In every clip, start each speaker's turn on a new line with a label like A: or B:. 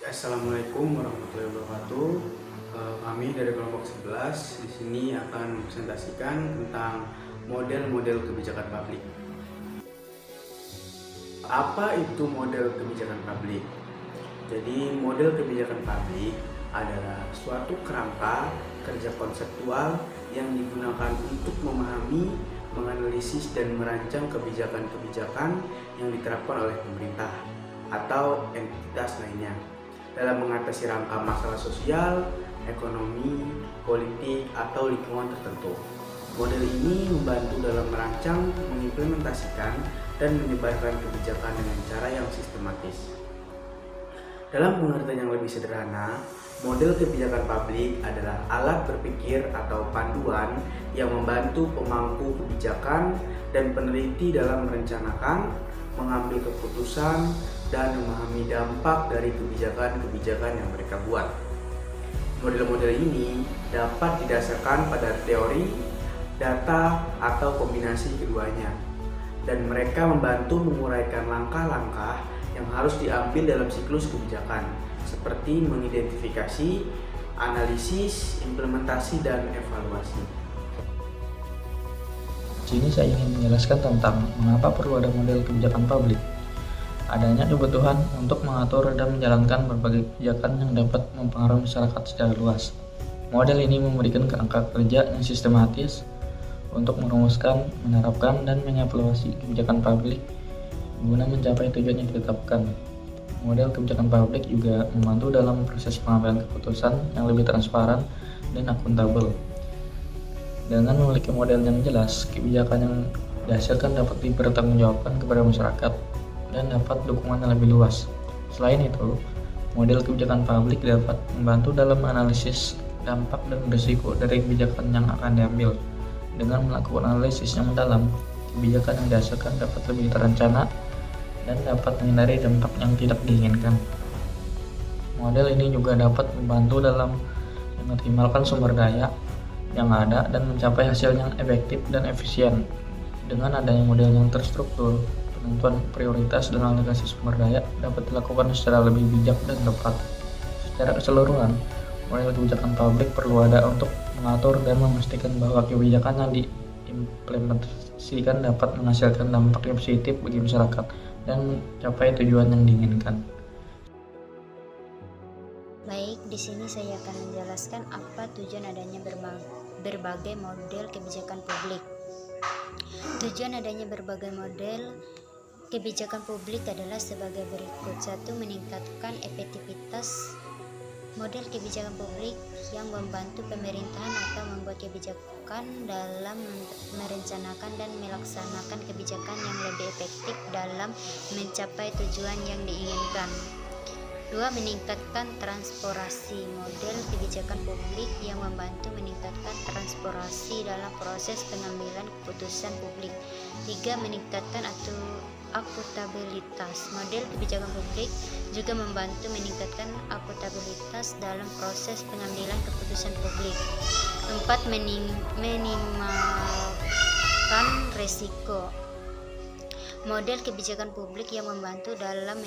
A: Assalamualaikum warahmatullahi wabarakatuh. Kami dari kelompok 11 di sini akan mempresentasikan tentang model-model kebijakan publik. Apa itu model kebijakan publik? Jadi, model kebijakan publik adalah suatu kerangka kerja konseptual yang digunakan untuk memahami, menganalisis, dan merancang kebijakan-kebijakan yang diterapkan oleh pemerintah atau entitas lainnya dalam mengatasi rangka masalah sosial, ekonomi, politik, atau lingkungan tertentu. Model ini membantu dalam merancang, mengimplementasikan, dan menyebarkan kebijakan dengan cara yang sistematis. Dalam pengertian yang lebih sederhana, model kebijakan publik adalah alat berpikir atau panduan yang membantu pemangku kebijakan dan peneliti dalam merencanakan, mengambil keputusan, dan memahami dampak dari kebijakan-kebijakan yang mereka buat. Model-model ini dapat didasarkan pada teori, data, atau kombinasi keduanya, dan mereka membantu menguraikan langkah-langkah yang harus diambil dalam siklus kebijakan, seperti mengidentifikasi, analisis, implementasi, dan evaluasi.
B: Di sini saya ingin menjelaskan tentang mengapa perlu ada model kebijakan publik. Adanya kebutuhan untuk mengatur dan menjalankan berbagai kebijakan yang dapat mempengaruhi masyarakat secara luas. Model ini memberikan kerangka kerja yang sistematis untuk merumuskan, menerapkan, dan mengevaluasi kebijakan publik guna mencapai tujuan yang ditetapkan. Model kebijakan publik juga membantu dalam proses pengambilan keputusan yang lebih transparan dan akuntabel. Dengan memiliki model yang jelas, kebijakan yang dihasilkan dapat dipertanggungjawabkan kepada masyarakat dan dapat dukungan yang lebih luas. Selain itu, model kebijakan publik dapat membantu dalam analisis dampak dan risiko dari kebijakan yang akan diambil. Dengan melakukan analisis yang mendalam, kebijakan yang dihasilkan dapat lebih terencana dan dapat menghindari dampak yang tidak diinginkan. Model ini juga dapat membantu dalam mengoptimalkan sumber daya yang ada dan mencapai hasil yang efektif dan efisien. Dengan adanya model yang terstruktur, penentuan prioritas dan alokasi sumber daya dapat dilakukan secara lebih bijak dan tepat. Secara keseluruhan, model kebijakan publik perlu ada untuk mengatur dan memastikan bahwa kebijakan yang diimplementasikan dapat menghasilkan dampak yang positif bagi masyarakat dan mencapai tujuan yang diinginkan.
C: Baik, di sini saya akan menjelaskan apa tujuan adanya berbagai model kebijakan publik. Tujuan adanya berbagai model kebijakan publik adalah sebagai berikut. 1. Meningkatkan efektivitas model kebijakan publik yang membantu pemerintahan atau membuat kebijakan dalam merencanakan dan melaksanakan kebijakan yang lebih efektif dalam mencapai tujuan yang diinginkan. 2. Meningkatkan transparansi model kebijakan publik yang membantu meningkatkan transparansi dalam proses pengambilan keputusan publik. 3. Meningkatkan akuntabilitas model kebijakan publik juga membantu meningkatkan akuntabilitas dalam proses pengambilan keputusan publik. 4. Minimalkan risiko model kebijakan publik yang membantu dalam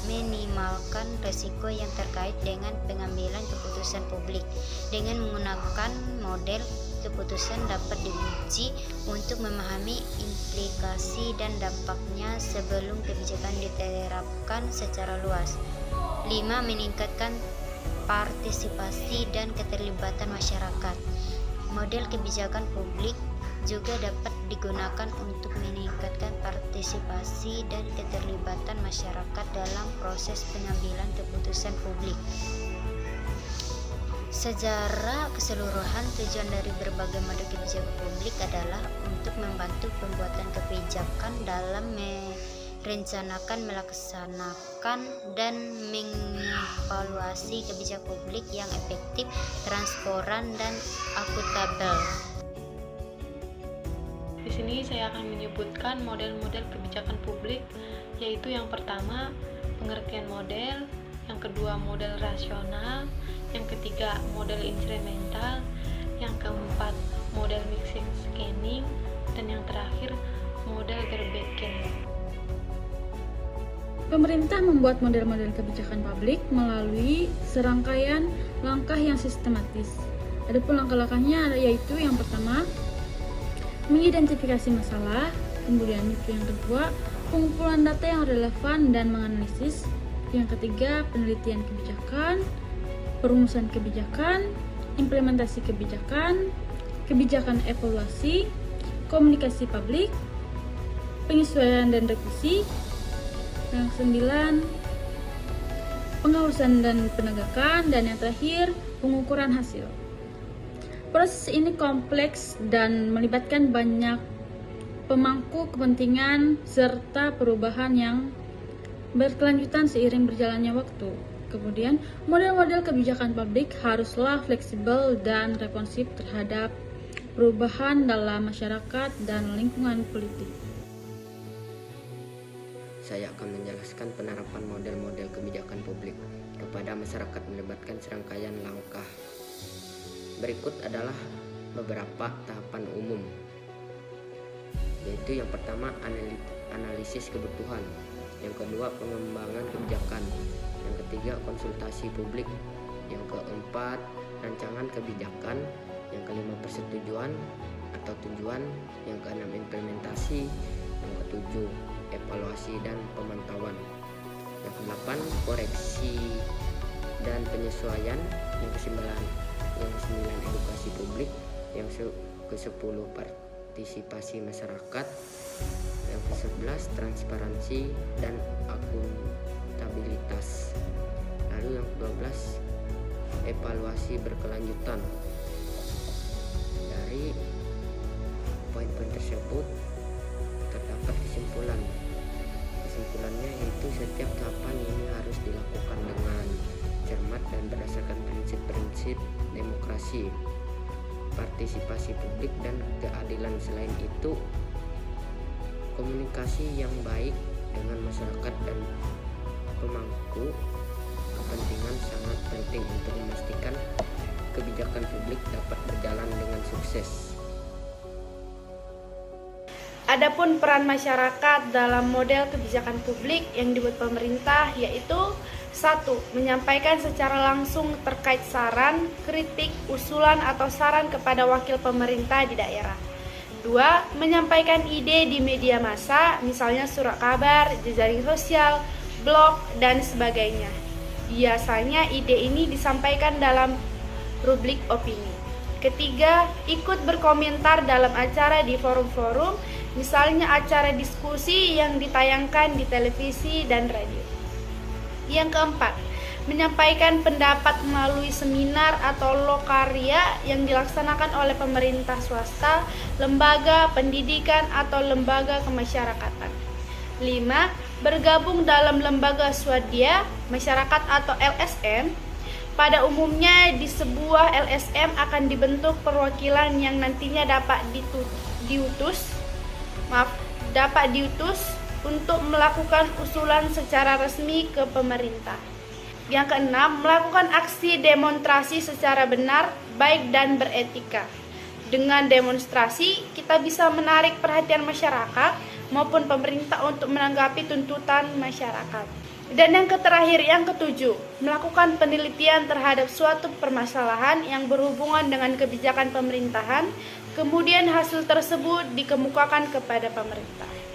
C: minimalkan risiko yang terkait dengan pengambilan keputusan publik. Dengan menggunakan model keputusan dapat diuji untuk memahami implikasi dan dampaknya sebelum kebijakan diterapkan secara luas. 5. Meningkatkan partisipasi dan keterlibatan masyarakat. Model kebijakan publik juga dapat digunakan untuk meningkatkan partisipasi dan keterlibatan masyarakat dalam proses pengambilan keputusan publik. Secara keseluruhan, tujuan dari berbagai model kebijakan publik adalah untuk membantu pembuatan kebijakan dalam merencanakan, melaksanakan, dan mengevaluasi kebijakan publik yang efektif, transparan, dan akuntabel.
D: Di sini saya akan menyebutkan model-model kebijakan publik, yaitu yang pertama pengertian model, yang kedua model rasional, yang ketiga model instrumental, yang keempat model mixing scanning, dan yang terakhir model Verbeeken.
E: Pemerintah membuat model-model kebijakan publik melalui serangkaian langkah yang sistematis. Adapun langkah-langkahnya yaitu yang pertama, mengidentifikasi masalah, kemudian itu yang kedua, pengumpulan data yang relevan dan menganalisis, yang ketiga, penelitian kebijakan, perumusan kebijakan, implementasi kebijakan, kebijakan evaluasi, komunikasi publik, penyesuaian dan revisi. Yang 9, pengawasan dan penegakan, dan yang terakhir, pengukuran hasil. Proses ini kompleks dan melibatkan banyak pemangku kepentingan serta perubahan yang berkelanjutan seiring berjalannya waktu. Kemudian, model-model kebijakan publik haruslah fleksibel dan responsif terhadap perubahan dalam masyarakat dan lingkungan politik.
F: Saya akan menjelaskan penerapan model-model kebijakan publik kepada masyarakat melibatkan serangkaian langkah. Berikut adalah beberapa tahapan umum, yaitu yang pertama analisis kebutuhan, yang kedua pengembangan kebijakan, yang ketiga konsultasi publik, yang keempat rancangan kebijakan, yang kelima persetujuan atau tujuan, yang keenam implementasi, yang ketujuh evaluasi dan pemantauan, yang ke-8 koreksi dan penyesuaian, yang ke-9 edukasi publik, yang ke-10 partisipasi masyarakat, yang ke-11 transparansi dan akuntabilitas, lalu yang ke-12 evaluasi berkelanjutan. Dari poin-poin tersebut terdapat kesimpulannya yaitu setiap tahapan ini harus dilakukan dengan cermat dan berdasarkan prinsip-prinsip demokrasi, partisipasi publik dan keadilan. Selain itu, komunikasi yang baik dengan masyarakat dan pemangku kepentingan sangat penting untuk memastikan kebijakan publik dapat berjalan dengan sukses.
G: Adapun peran masyarakat dalam model kebijakan publik yang dibuat pemerintah yaitu 1. Menyampaikan secara langsung terkait saran, kritik, usulan atau saran kepada wakil pemerintah di daerah. 2. Menyampaikan ide di media massa, misalnya surat kabar, jejaring sosial, blog, dan sebagainya. Biasanya ide ini disampaikan dalam rubrik opini. Ketiga, ikut berkomentar dalam acara di forum-forum, misalnya acara diskusi yang ditayangkan di televisi dan radio. Yang keempat, menyampaikan pendapat melalui seminar atau lokarya yang dilaksanakan oleh pemerintah swasta, lembaga pendidikan atau lembaga kemasyarakatan. 5. Bergabung dalam lembaga swadaya masyarakat atau LSM. Pada umumnya di sebuah LSM akan dibentuk perwakilan yang nantinya dapat diutus untuk melakukan usulan secara resmi ke pemerintah. Yang keenam, melakukan aksi demonstrasi secara benar, baik dan beretika. Dengan demonstrasi, kita bisa menarik perhatian masyarakat maupun pemerintah untuk menanggapi tuntutan masyarakat. Dan yang terakhir, yang ketujuh, melakukan penelitian terhadap suatu permasalahan yang berhubungan dengan kebijakan pemerintahan, kemudian hasil tersebut dikemukakan kepada pemerintah.